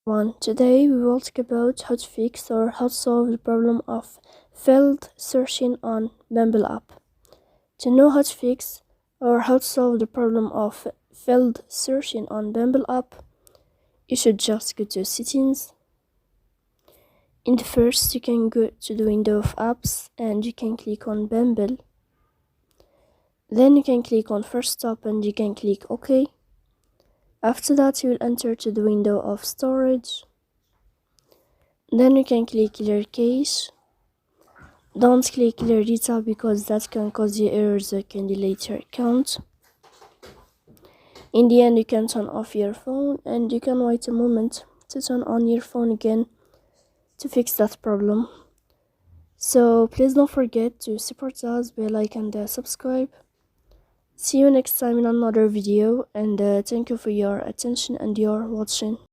Today we will talk about how to fix or how to solve the problem of failed searching on Bumble app. To know how to fix or how to solve the problem of failed searching on Bumble app, you should just go to settings. In the first, you can go to the window of apps and you can click on Bumble. Then you can click on first stop and you can click OK. After that, you will enter to the window of storage. Then you can click clear cache. Don't click clear data because that can cause you errors that can delete your account. In the end, you can turn off your phone and you can wait a moment to turn on your phone again to fix that problem. So please don't forget to support us by like and subscribe. See you next time in another video, and thank you for your attention and your watching.